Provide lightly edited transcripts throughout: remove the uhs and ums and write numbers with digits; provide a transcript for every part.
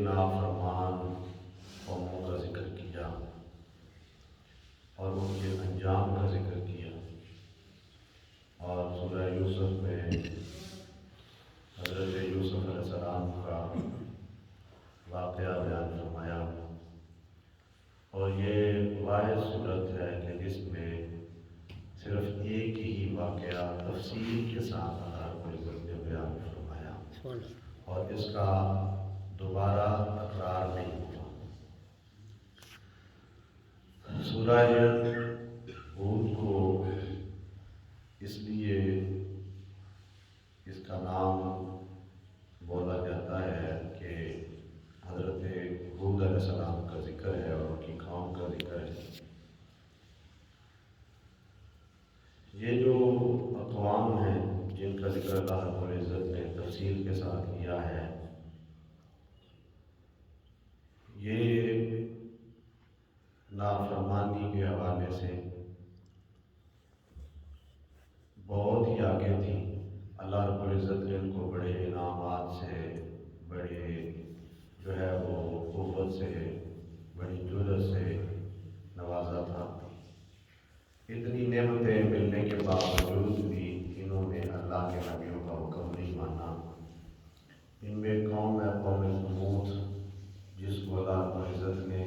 نافرمان قوموں کا ذکر کیا اور ان کے انجام کا ذکر کیا، اور سورہ یوسف میں حضرت یوسف علیہ السلام کا واقعہ بیان فرمایا، اور یہ واحد صورت ہے کہ جس میں صرف ایک ہی واقعہ تفصیل کے ساتھ اللہ رب العزت نے بیان فرمایا اور اس کا دوبارہ تکرار نہیں ہوا۔ سورہ ہود کو اس لیے اس کا نام بولا جاتا ہے کہ حضرت ہود علیہ السلام کا ذکر ہے اور ان کی قوم کا ذکر ہے۔ یہ جو اقوام ہیں جن کا ذکر اللہ رب العزت نے تفصیل کے ساتھ کیا ہے، یہ نافرمانی کے حوالے سے بہت ہی آگے تھی۔ اللہ رب العزت نے ان کو بڑے انعامات سے، بڑے جو ہے وہ قوت سے، بڑی جرأت سے نوازا تھا۔ اتنی نعمتیں ملنے کے باوجود بھی انہوں نے اللہ کے نبیوں کا حکم نہیں مانا۔ ان میں قوم ہے قوم سمود، جس کو اللہ رب العزت نے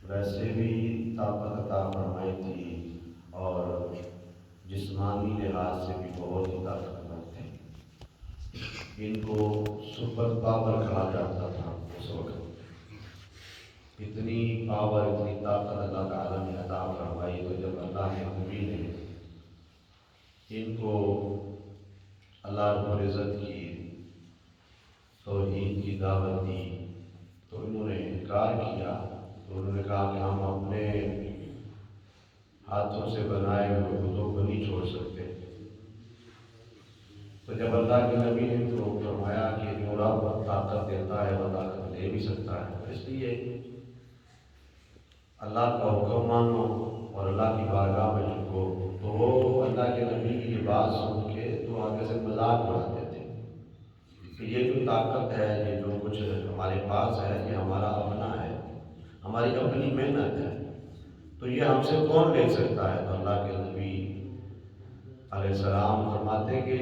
ویسے بھی طاقت عطا فرمائی تھی اور جسمانی لحاظ سے بھی بہت ہی طاقتور تھے۔ ان کو سپر پاور کہا جاتا تھا اس وقت۔ اتنی پاور، اتنی طاقت اللہ تعالیٰ نے عطا فرمائی، تو جب اللہ کے نبی نے ان کو اللہ رب العزت کی توحید کی دعوت دی تو انہوں نے انکار کیا۔ تو انہوں نے کہا کہ ہم اپنے ہاتھوں سے بنائے ہوئے بتوں کو نہیں چھوڑ سکتے۔ تو جب اللہ کے نبی نے ان کو فرمایا کہ جو رب طاقت دیتا ہے وہ طاقت دے بھی سکتا ہے، اس لیے اللہ کا حکم مانو اور اللہ کی بارگاہ میں جھکو، تو وہ اللہ کے نبی کی یہ بات سن کے تو آگے سے مذاق اڑاتے تھے کہ یہ جو طاقت ہے، یہ جو کچھ ہمارے پاس ہے، یہ ہمارا اپنا ہے، ہماری اپنی محنت ہے، تو یہ ہم سے کون لے سکتا ہے؟ تو اللہ کے نبی علیہ السلام فرماتے کہ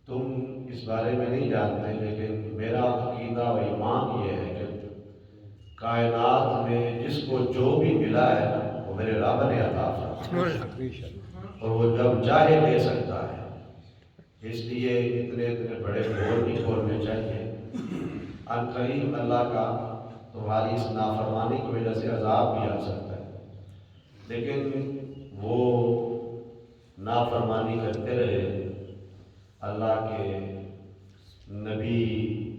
تم اس بارے میں نہیں جانتے، لیکن میرا عقیدہ و ایمان یہ ہے کہ کائنات میں جس کو جو بھی ملا ہے وہ میرے رب نے عطا فرمایا اور وہ جب چاہے دے سکتا ہے۔ اس لیے اتنے بڑے بول نہیں کھولنے چاہیے۔ ان قریب اللہ کا تمہاری اس نافرمانی کی وجہ سے عذاب بھی آ سکتا ہے، لیکن وہ نافرمانی کرتے رہے، اللہ کے نبی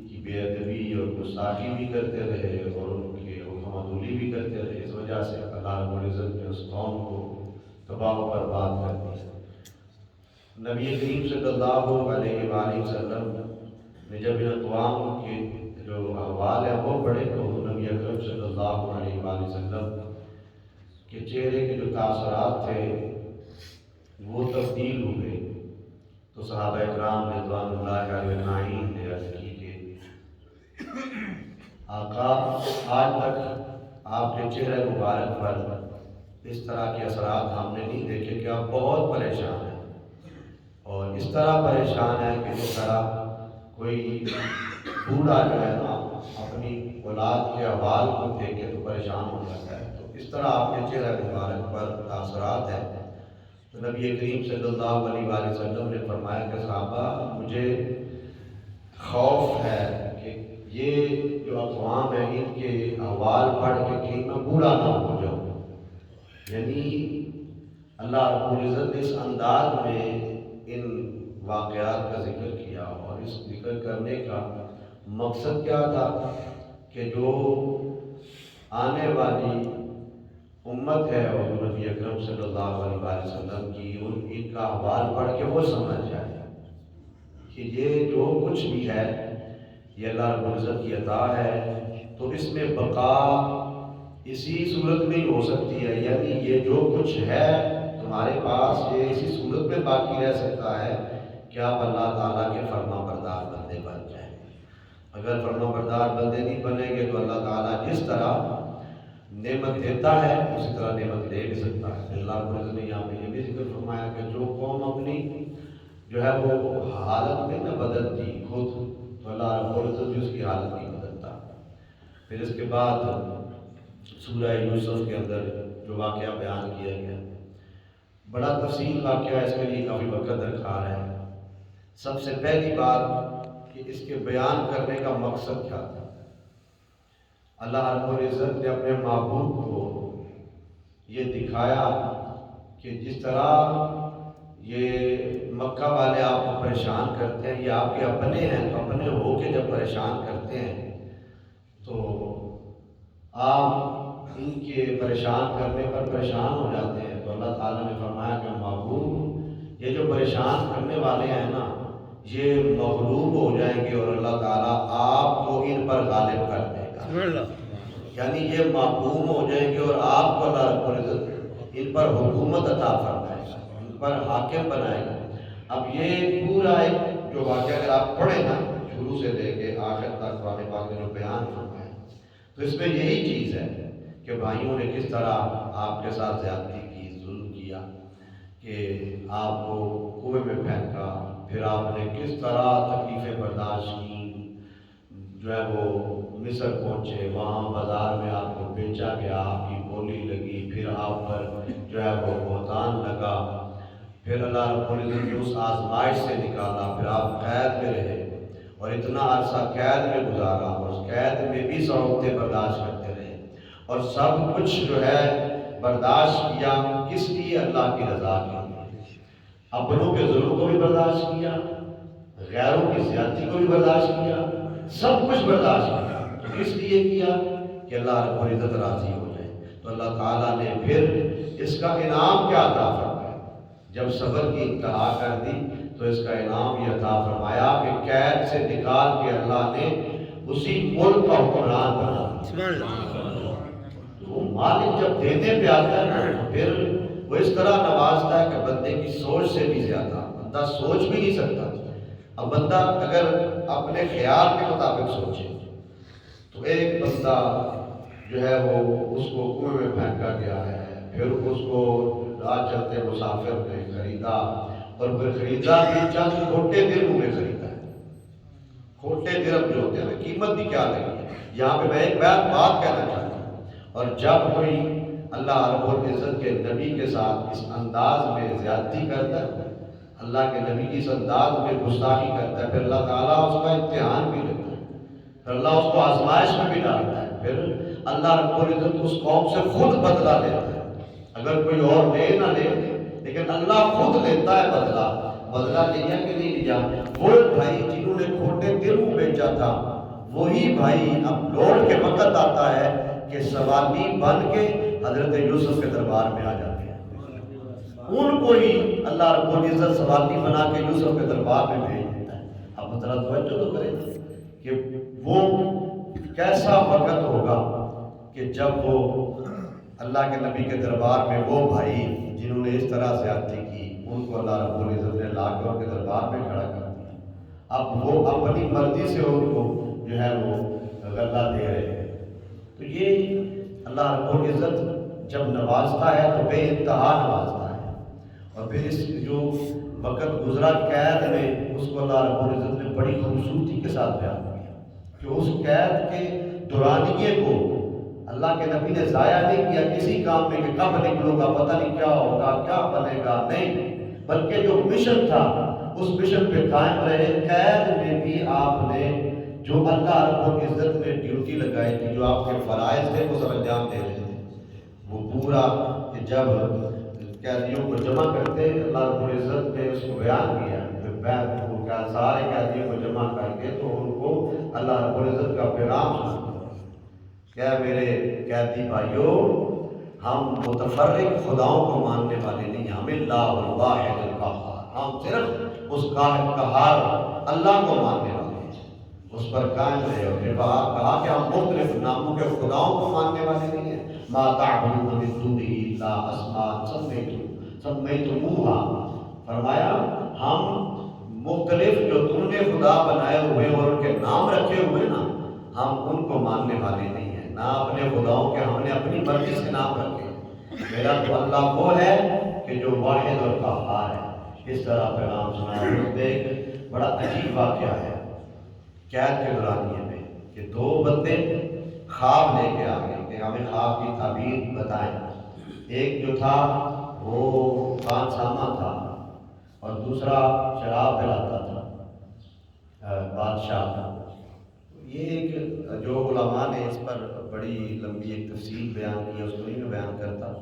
کی بے ادبی اور گستاخی بھی کرتے رہے اور ان کے حکم عدولی بھی کرتے رہے۔ اس وجہ سے اللہ رب العزت نے اس قوم کو تباہ و برباد کر دیا۔ نبی کریم صلی اللہ علیہ وآلہ وسلم نے جب ان اقوام کے جو احوال ہیں وہ پڑھے تو نبی اکرم صلی اللہ علیہ وآلہ وسلم کے چہرے کے جو تاثرات تھے وہ تبدیل ہوئے۔ تو صحابہ اکرام رضوان اللہ علیہ اجمعین نے عرض کی کہ آقا، آج تک آپ کے چہرے مبارک پر اس طرح کے اثرات ہم نے نہیں دیکھے کہ آپ بہت پریشان ہیں، اور اس طرح پریشان ہیں کہ جس طرح کوئی بوڑھا جو ہے نا اپنی اولاد کے احوال کو دیکھ کے تو پریشان ہو جاتا ہے، تو اس طرح آپ کے چہرے مبارک پر تاثرات ہیں۔ تو نبی کریم صلی اللہ علیہ وآلہ وسلم نے فرمایا کہ صحابہ، مجھے خوف ہے کہ یہ جو اقوام ہیں ان کے احوال پڑھ کے کہیں میں بوڑھا نہ ہو جاؤں۔ یعنی اللہ رب العزت نے اس انداز میں ان واقعات کا ذکر کیا، اور اس ذکر کرنے کا مقصد کیا تھا کہ جو آنے والی امت ہے اور نبی اکرم صلی اللہ علیہ وسلم کی ان کا احوال پڑھ کے وہ سمجھ جائے کہ یہ جو کچھ بھی ہے یہ اللہ رب العزت کی عطا ہے، تو اس میں بقا اسی صورت میں ہی ہو سکتی ہے۔ یعنی یہ جو کچھ ہے تمہارے پاس یہ اسی صورت میں باقی رہ سکتا ہے کہ آپ اللہ تعالیٰ کے فرما بردار بندے بن جائیں۔ اور اگر فرما بردار بندے نہیں بنیں گے تو اللہ تعالیٰ جس طرح نعمت دیتا ہے اسی طرح نعمت لے بھی سکتا ہے۔ اللہ رب العزت نے یہاں پہ یہ بھی ذکر فرمایا کہ جو قوم اپنی جو ہے وہ حالت میں نہ بدلتی خود، تو اللہ رب العزت بھی اس کی حالت نہیں بدلتا۔ پھر اس کے بعد سورہ یوسف کے اندر جو واقعہ بیان کیا گیا، بڑا تفصیل واقعہ، اس کے لیے کافی وقت درکار ہے۔ سب سے پہلی بات کہ اس کے بیان کرنے کا مقصد کیا تھا۔ اللہ رب العزت نے اپنے محبوب کو یہ دکھایا کہ جس طرح یہ مکہ والے آپ کو پریشان کرتے ہیں، یہ آپ کے اپنے ہیں، تو اپنے ہو کے جب پریشان کرتے ہیں تو آپ ان کے پریشان کرنے پر پریشان ہو جاتے ہیں۔ تو اللہ تعالیٰ نے فرمایا کہ محبوب یہ جو پریشان کرنے والے ہیں نا، یہ مغلوب ہو جائیں گے اور اللہ تعالیٰ آپ کو ان پر غالب کر دے گا۔ یعنی یہ معقوم ہو جائیں گے اور آپ کو اللہ رب العزت ان پر حکومت عطا فرمائے گا، ان پر حاکم بنائے گا۔ اب یہ پورا ایک جو واقعہ اگر آپ پڑھیں نا شروع سے لے کے آخر تک قرآن پاک نے جو بیان فرمایا، تو اس میں یہی چیز ہے کہ بھائیوں نے کس طرح آپ کے ساتھ زیادتی کی، ظلم کیا، کہ آپ کو کنویں میں پھینکا، پھر آپ نے کس طرح تکلیفیں برداشت کی، جو ہے وہ مصر پہنچے، وہاں بازار میں آپ کو بیچا گیا، آپ کی بولی لگی، پھر آپ پر جو ہے وہ بہتان لگا، پھر اللہ رب العزت نے اس آزمائش سے نکالا، پھر آپ قید میں رہے اور اتنا عرصہ قید میں گزارا، اور اس قید میں بھی صعوبتیں برداشت کرتے رہے، اور سب کچھ جو ہے برداشت کیا کس لیے؟ اللہ کی رضا کے لیے۔ اپنوں کے ظلم کو بھی برداشت کیا، غیروں کی زیادتی کو بھی برداشت کیا، سب کچھ برداشت کیا۔ تو کس لیے کیا؟ کہ اللہ رب العزت راضی ہو جائے۔ تو اللہ تعالیٰ نے پھر اس کا انعام کیا عطا فرمایا؟ جب صبر کی انتہا کر دی تو اس کا انعام یہ عطا فرمایا کہ قید سے نکال کے اللہ نے اسی ملک کا حکمران بنا۔ وہ مالک جب دینے پہ آتا ہے نا، پھر وہ اس طرح نوازتا ہے کہ بندے کی سوچ سے بھی زیادہ بندہ سوچ بھی نہیں سکتا۔ اب بندہ اگر اپنے خیال کے مطابق سوچے تو ایک بندہ جو ہے وہ اس کو کنویں میں پھینکا گیا ہے، پھر اس کو راہ چلتے مسافر نے خریدا، اور پھر خریدا بھی چند کھوٹے درہم میں خریدا ہے۔ کھوٹے درہم جو ہوتے ہیں قیمت بھی کیا لگی ہے۔ یہاں پہ میں ایک بات کہنا چاہتا ہوں، اور جب کوئی اللہ رب العزت کے نبی کے ساتھ اس انداز میں زیادتی کرتا ہے، اللہ کے نبی کی اس انداز میں گستاخی کرتا ہے، پھر اللہ تعالیٰ اس کا امتحان بھی لیتا ہے، پھر اللہ اس کو آزمائش میں بھی ڈالتا ہے، پھر اللہ رب العزت اس قوم سے خود بدلہ لیتا ہے۔ اگر کوئی اور لے نہ لے لیکن اللہ خود لیتا ہے بدلہ لیا کہ نہیں لیا۔ وہ بھائی جنہوں نے کھوٹے درہم بیچا تھا، وہی بھائی اب لوٹ کے وقت آتا ہے کہ سوالی بن کے حضرت یوسف کے دربار میں آ جاتے ہیں۔ ان کو ہی اللہ رب العزت سوالی بنا کے یوسف کے دربار میں بھیج دیتا ہے۔ اب ذرا توجہ تو کریں کہ وہ کیسا وقت ہوگا کہ جب وہ اللہ کے نبی کے دربار میں وہ بھائی جنہوں نے اس طرح زیادتی کی، ان کو اللہ رب العزت نے لا کے ان کے دربار میں کھڑا کر دیا۔ اب وہ اپنی مرضی سے ان کو جو ہے وہ غلہ دے رہے ہیں۔ تو یہ اللہ رب العزت جب نوازتا ہے تو بے انتہا نوازتا ہے۔ اور پھر اس جو وقت گزرا قید میں، اس کو اللہ رب العزت نے بڑی خوبصورتی کے ساتھ بیان کیا کہ اس قید کے دورانیے کو اللہ کے نبی نے ضائع نہیں کیا کسی کام میں کہ کب نکلوں گا، پتہ نہیں کیا ہوگا، کیا بنے گا، نہیں، بلکہ جو مشن تھا اس مشن پہ قائم رہے۔ قید میں بھی آپ نے جو اللہ رب العزت نے ڈیوٹی لگائی تھی، جو آپ کے فرائض تھے، وہ سب انجام دے رہے تھے۔ وہ پورا کہ جب قیدیوں کو جمع کرتے، اللہ رب العزت نے اس کو بیان کیا، سارے قیدیوں کو جمع کر کے تو ان کو اللہ رب العزت کا پیغام سنا، کیا میرے قیدی بھائیو، ہم متفرق خداؤں کو ماننے والے نہیں، ہم اللہ الواحد القہار، ہم صرف اس قہار اللہ کو ماننے والے ہیں، اس پر قائم رہے۔ اور پھر کہا کہ ہم مختلف ناموں کے خداؤں کو ماننے والے نہیں ہیں۔ ما تعبدون من دونہ الا اسماء سمیتموہا، فرمایا ہم مختلف جو تم نے خدا بنائے ہوئے اور ان کے نام رکھے ہوئے نا، ہم ان کو ماننے والے نہیں ہیں، نہ اپنے خداؤں کے ہم نے اپنی مرضی سے نام رکھے۔ میرا تو اللہ وہ ہے کہ جو واحد اور قہار ہے۔ اس طرح پیغام سنا۔ ایک بڑا عجیب واقعہ ہے قید کے دورانیے میں کہ دو بندے خواب لے کے آ گئے کہ ہمیں خواب کی تعبیر بتائیں۔ ایک جو تھا وہ خان سامہ تھا اور دوسرا شراب پلاتا تھا بادشاہ کا۔ یہ ایک جو علماء نے اس پر بڑی لمبی ایک تفصیل بیان کی ہے، اس کو نہیں میں بیان کرتا،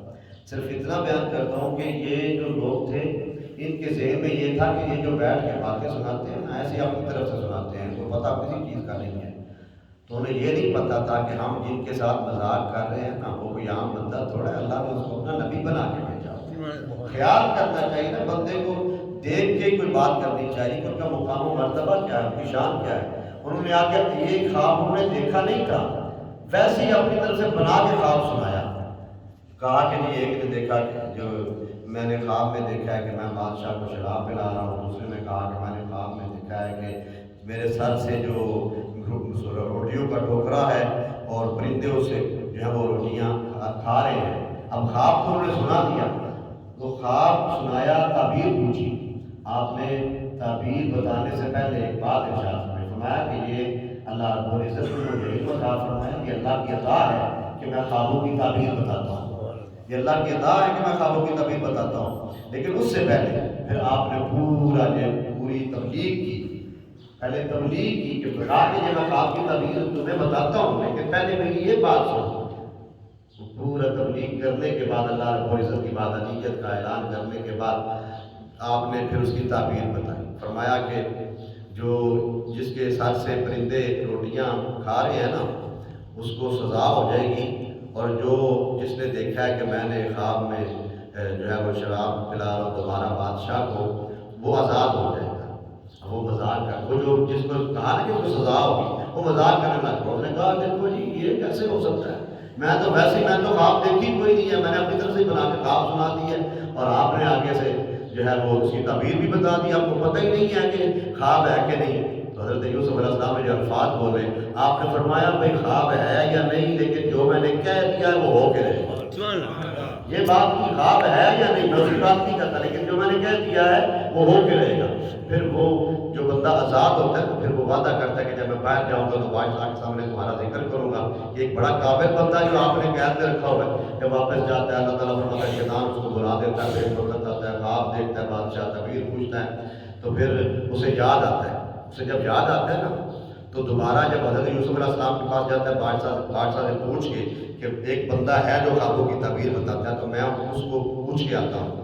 صرف اتنا بیان کرتا ہوں کہ یہ جو لوگ تھے ان کے ذہن میں یہ تھا کہ یہ جو بیٹھ کے باتیں سناتے ہیں نا ایسے اپنی طرف سے سناتے ہیں، ان کو پتہ کسی چیز کا نہیں ہے۔ تو انہیں یہ نہیں پتا تھا کہ ہم جن کے ساتھ مذاق کر رہے ہیں نا وہ کوئی عام بندہ تھوڑا ہے، اللہ نے اس کو اپنا نبی بنا کے بھیجا۔ خیال کرنا چاہیے نا بندے کو، دیکھ کے کوئی بات کرنی چاہیے کہ ان کا مقام و مرتبہ کیا ہے، ان کی شان کیا ہے۔ انہوں نے آ کے یہ خواب انہوں نے دیکھا نہیں تھا، ویسے ہی اپنی طرف سے بنا کے خواب سنایا۔ کہا کہ نہیں، ایک نے دیکھا کہ جو میں نے خواب میں دیکھا ہے کہ میں بادشاہ کو شراب پلا رہا ہوں، دوسرے نے کہا کہ میں نے خواب میں دیکھا ہے کہ میرے سر سے جو روٹیوں کا ٹوکرا ہے اور پرندے اسے جو ہے وہ روٹیاں کھا رہے ہیں۔ اب خواب تو انہوں نے سنا دیا، وہ خواب سنایا، تعبیر پوچھی۔ آپ نے تعبیر بتانے سے پہلے ایک بات ارشاد فرمایا کہ یہ اللہ رب العزت نے مجھے علم عطا فرمایا، یہ اللہ کی عطا ہے کہ میں خوابوں کی تعبیر بتاتا ہوں، یہ اللہ کی عطا ہے کہ میں خوابوں کی تعبیر بتاتا ہوں۔ لیکن اس سے پہلے پھر آپ نے پوری تبلیغ کی، پہلے تبلیغ کی کہ بتا کے یہ میں خواب کی تعبیر تمہیں بتاتا ہوں، لیکن پہلے میری یہ بات سنو۔ پورا تبلیغ کرنے کے بعد اللہ رب العزت کی وحدانیت کا اعلان کرنے کے بعد آپ نے پھر اس کی تعبیر بتائی۔ فرمایا کہ جس کے ساتھ سے پرندے روٹیاں کھا رہے ہیں نا اس کو سزا ہو جائے گی، اور جس نے دیکھا ہے کہ میں نے خواب میں جو ہے وہ شراب پلا رہا ہوں تمہارا بادشاہ کو، وہ آزاد ہو جائے گا۔ وہ مذاق کر وہ جس کو کہا نا کہ اس کو سزا ہوگی، وہ مذاق کرنے لگا۔ اس نے کہا دیکھو جی یہ کیسے ہو سکتا ہے، میں تو خواب دیکھی کوئی نہیں ہے، میں نے اپنی طرف سے بنا کے خواب سنا دی ہے، اور آپ نے آگے سے جو ہے وہ اس کی تعبیر بھی بتا دی، آپ کو پتہ ہی نہیں ہے کہ خواب ہے کہ نہیں۔ تو حضرت یوسف علیہ السلام نے جو الفاظ بولے، آپ نے فرمایا بھائی خواب ہے یا نہیں، لیکن جو میں نے کہہ دیا ہے وہ ہو کے رہے گا۔ یہ بات کی خواب ہے یا نہیں، میں اسی بات نہیں کرتا، لیکن جو میں نے کہہ دیا ہے وہ ہو کے رہے گا۔ پھر وہ جو بندہ آزاد ہوتا ہے تو پھر وہ وعدہ کرتا ہے کہ جب میں باہر جاؤں گا تو بادشاہ کے سامنے تمہارا ذکر کروں گا۔ یہ ایک بڑا قابل بندہ جو آپ نے قید میں رکھا ہوا ہے، جب واپس جاتا ہے اللہ تعالیٰ فرماتا ہے شیطان اس کو بلا دیتا ہے، پھر وقت آتا ہے، خواب دیکھتا ہے، بادشاہ تعبیر پوچھتا ہے، تو پھر اسے یاد آتا ہے۔ اسے جب یاد آتا ہے نا تو دوبارہ جب حضرت یوسف علیہ السلام کے پاس جاتا ہے بادشاہ سے پوچھ کے کہ ایک بندہ ہے جو خوابوں کی تعبیر بتاتا ہے، تو میں اس کو پوچھ کے آتا ہوں۔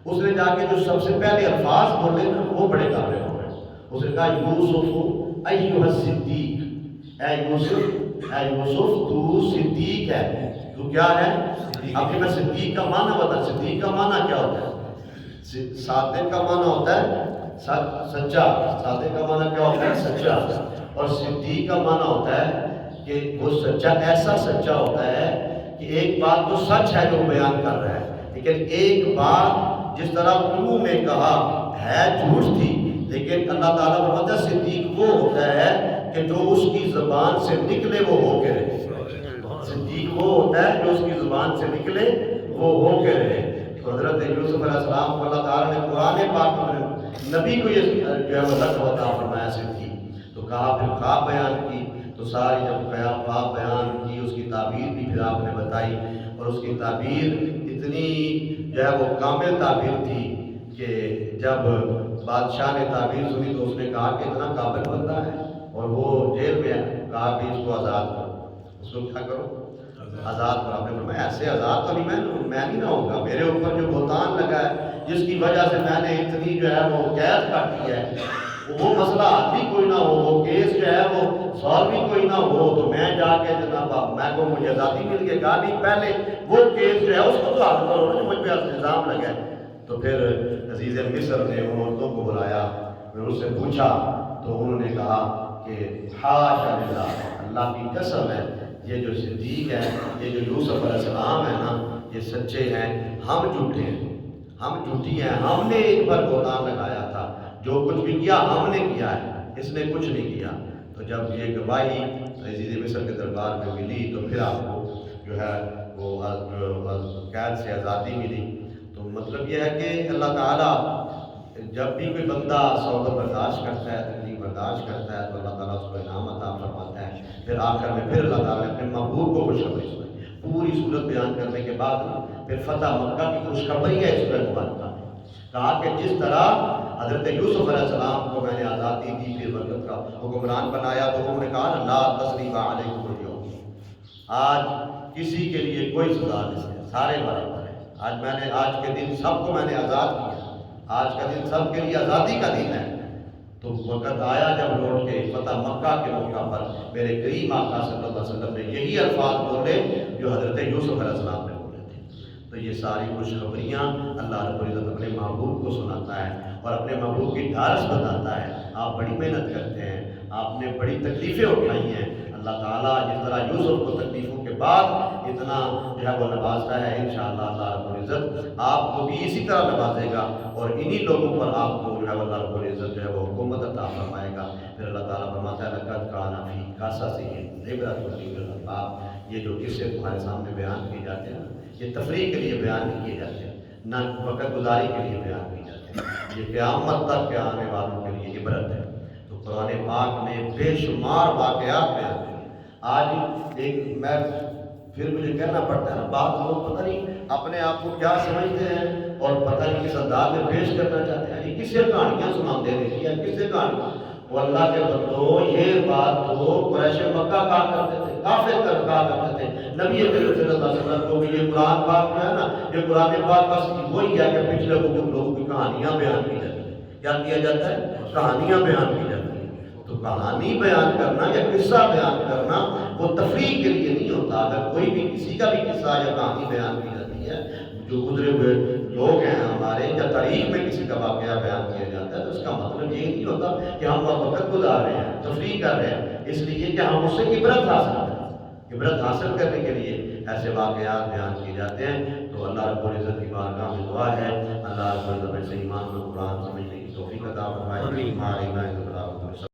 اس نے جا کے جو سب سے پہلے الفاظ بولے نا وہ بڑے قابل ہو گئے۔ اس نے کہا یوسف ایھا الصدیق، اے یوسف تو صدیق ہے، تو کیا ہے؟ اب کہ میں صدیق کا معنی بتا، صدیق کا معنی کیا ہوتا ہے؟ صادق کا معنی ہوتا ہے سچا، صادق کا معنی کیا ہوتا ہے؟ سچا، اور صدیق کا معنی ہوتا ہے کہ وہ سچا، ایسا سچا ہوتا ہے کہ ایک بات تو سچ ہے جو بیان کر رہا ہے، لیکن ایک بات جس طرح انہوں نے کہا ہے جھوٹ تھی، لیکن اللہ تعالیٰ فرماتا ہے صدیق وہ ہوتا ہے کہ جو اس کی زبان سے نکلے وہ ہو کے رہے۔ صدیق وہ ہوتا ہے جو اس کی زبان سے نکلے وہ ہو کے رہے۔ تو حضرت یوسف علیہ السلام کو اللہ تعالیٰ نے قرآن پاک میں نبی کو یہ جو ہے لقب عطا فرمایا صدیق۔ تو کہا پھر خواب بیان کی، تو ساری جب خواب بیان کی اس کی تعبیر بھی پھر آپ نے بتائی، اور اس کی تعبیر اتنی جو ہے وہ کامل تعبیر تھی کہ جب بادشاہ نے تعبیر سنی تو اس نے کہا کہ اتنا قابل بندہ ہے، اور وہ جیل میں کہا کہ اس کو آزاد کرو۔ اس کو کیا کرو؟ آزاد کرو۔ آپ نے فرمایا ایسے آزاد تو نہیں، میں نہیں نہ ہوں گا، میرے اوپر جو بہتان لگا ہے جس کی وجہ سے میں نے اتنی جو ہے وہ قید کاٹی ہے، وہ مسئلہ حل بھی کوئی نہ ہو، وہ کیس جو ہے وہ سالو بھی کوئی نہ ہو، تو میں جا کے جناب میں کو مجھے آزادی مل گئی۔ کہا نہیں، پہلے وہ کیس جو ہے اس کو تو حل کرو نا جو مجھ پہ الزام لگا ہے۔ تو پھر عزیز مصر نے ان عورتوں کو بلایا، پھر اس سے پوچھا تو انہوں نے کہا کہ حاشا للہ، اللہ کی قسم ہے یہ جو صدیق ہے، یہ جو یوسف علیہ السلام ہے نا، یہ سچے ہیں، ہم جھوٹے ہیں، ہم جھوٹی ہیں، ہم نے ایک پر بہتان لگایا تھا، جو کچھ بھی کیا ہم نے کیا ہے، اس نے کچھ نہیں کیا۔ تو جب یہ گواہی عزیز مصر کے دربار میں ملی تو پھر آپ کو جو ہے وہ قید سے آزادی ملی۔ تو مطلب یہ ہے کہ اللہ تعالیٰ جب بھی کوئی بندہ صبر برداشت کرتا ہے، تکلیف برداشت کرتا ہے، تو اللہ تعالیٰ اس کو انعام عطا فرماتا ہے۔ پھر آخر میں پھر اللہ تعالیٰ نے اپنے محبوب کو خوشخبری سنائی، پوری صورت بیان کرنے کے بعد پھر فتح مکہ کی خوشخبری ہے اس سورہ مبارکہ میں۔ کہا کہ جس طرح حضرت یوسف علیہ السلام کو میں نے آزادی دی، پھر برکت کا حکمران بنایا، تو انہوں نے کہا لا تثریب علیکم اليوم، آج کسی کے لیے کوئی سزا نہیں ہے، سارے برابر ہیں۔ آج کے دن سب کو میں نے آزاد کیا، آج کا دن سب کے لیے آزادی کا دن ہے۔ تو وقت آیا جب لوٹ کے فتح مکہ کے موقع پر میرے کریم آقا صلی اللہ علیہ وسلم نے یہی الفاظ بولے جو حضرت یوسف علیہ السلام نے بولے تھے۔ تو یہ ساری خوشخبریاں اللہ رب العزت اپنے محبوب کو سناتا ہے اور اپنے محبوب کی ڈھارس بتاتا ہے۔ آپ بڑی محنت کرتے ہیں، آپ نے بڑی تکلیفیں اٹھائی ہیں، اللہ تعالیٰ جس طرح یوسف کو تکلیفوں کے بعد اتنا جو ہے وہ نوازتا ہے، انشاءاللہ اللہ رب العزت آپ کو بھی اسی طرح نوازے گا اور انہی لوگوں پر آپ کو جو ہے اللہ رب العزت جو ہے وہ حکومت عطا فرمائے گا۔ پھر اللہ تعالیٰ فرماتا ہے لقد کان فی قصصہم عبرۃ لأولی الألباب، یہ جو قصے تمہارے سامنے بیان کیے جاتے ہیں یہ تفریح کے لیے بیان نہیں کیے جاتے ہیں، نہ وقت گزاری کے لیے بیان کیے جاتے ہیں، یہ قیامت تک کے آنے والوں کے لیے عبرت ہے۔ تو قرآن پاک نے بے شمار واقعات بیان کیے۔ آج ایک میں پھر مجھے کہنا پڑتا ہے نا، بعض لوگ پتہ نہیں اپنے آپ کو کیا سمجھتے ہیں اور پتہ نہیں کس انداز میں پیش کرنا چاہتے ہیں، یہ کسے کہانیاں سناتے ہیں یا کسے کہانیاں؟ وہ اللہ کے بندو یہ بات تو قریش مکہ کہا کرتے تھے، کافر کہا کرتے تھے، نبی کریم صلی اللہ علیہ وسلم کو یہ قرآن پاک میں ہے نا، یہ قرآن پاک بس وہی ہے کہ پچھلے لوگوں کی کہانیاں بیان کی جاتی ہیں۔ کیا کیا جاتا ہے؟ کہانیاں بیان کی جاتی ہیں۔ تو کہانی بیان کرنا یا قصہ بیان کرنا وہ تفریح کے لیے نہیں ہوتا۔ اگر کوئی بھی کسی کا بھی قصہ یا کہانی بیان کی جاتی ہے، جو گزرے ہوئے لوگ ہیں ہمارے، یا تاریخ میں کسی کا واقعہ بیان کیا جاتا ہے، تو اس کا مطلب یہ نہیں ہوتا کہ ہم وقت گزار رہے ہیں، تفریح کر رہے ہیں، اس لیے کہ ہم اس سے عبرت حاصل کریں۔ عبرت حاصل کرنے کے لیے ایسے واقعات بیان کیے جاتے ہیں۔ تو اللہ رب العزت کی بارگاہ میں دعا ہے اللہ رب العزت سے ایمان و قرآن سمجھنے کی توفیق عطا فرمائے۔